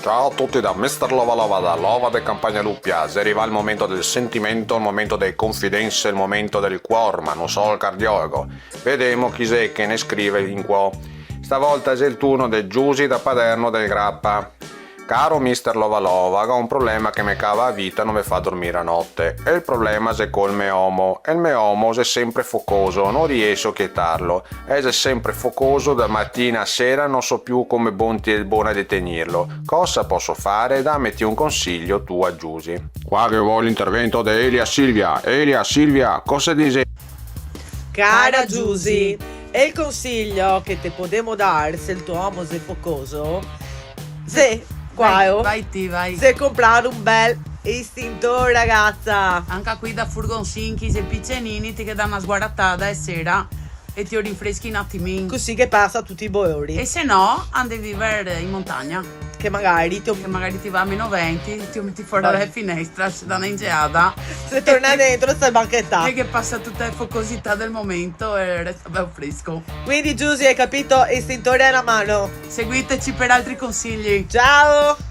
Ciao a tutti da Mr. Lova Lova da Lova de Campagna Luppia. Se arriva il momento del sentimento, il momento delle confidenze, il momento del cuore, ma non solo il cardiologo. Vediamo chi è che ne scrive in qua. Stavolta è il turno del Giusi da Paderno del Grappa. Caro Mr. Lova Lova, ho un problema che mi cava a vita e non mi fa dormire a notte. E il problema è col mio uomo. E il mio uomo è sempre focoso, non riesco a chietarlo. È sempre focoso da mattina a sera, non so più come buona di tenerlo. Cosa posso fare? Dammeti un consiglio tu a Giusi. Qua che vuoi l'intervento di Elia Silvia. Elia Silvia, cosa dici? Cara Giusy, e il consiglio che te podemo dare se il tuo uomo è focoso? Se, qua, Vai. se comprare un bel istintore, ragazza. Anche qui da furgoncinchi e piccenini ti che dà una sguardatata e sera e ti rinfreschi un attimino. Così che passa tutti i boeri. E se no, andi a vivere in montagna, Che magari che magari ti va a meno 20, ti metti fuori dalla finestra, c'è da una ingeada se torna dentro stai banchettando. e che passa tutta la focosità del momento e resta bello fresco. Quindi Giusy, hai capito? Istintore alla mano. Seguiteci per altri consigli. Ciao!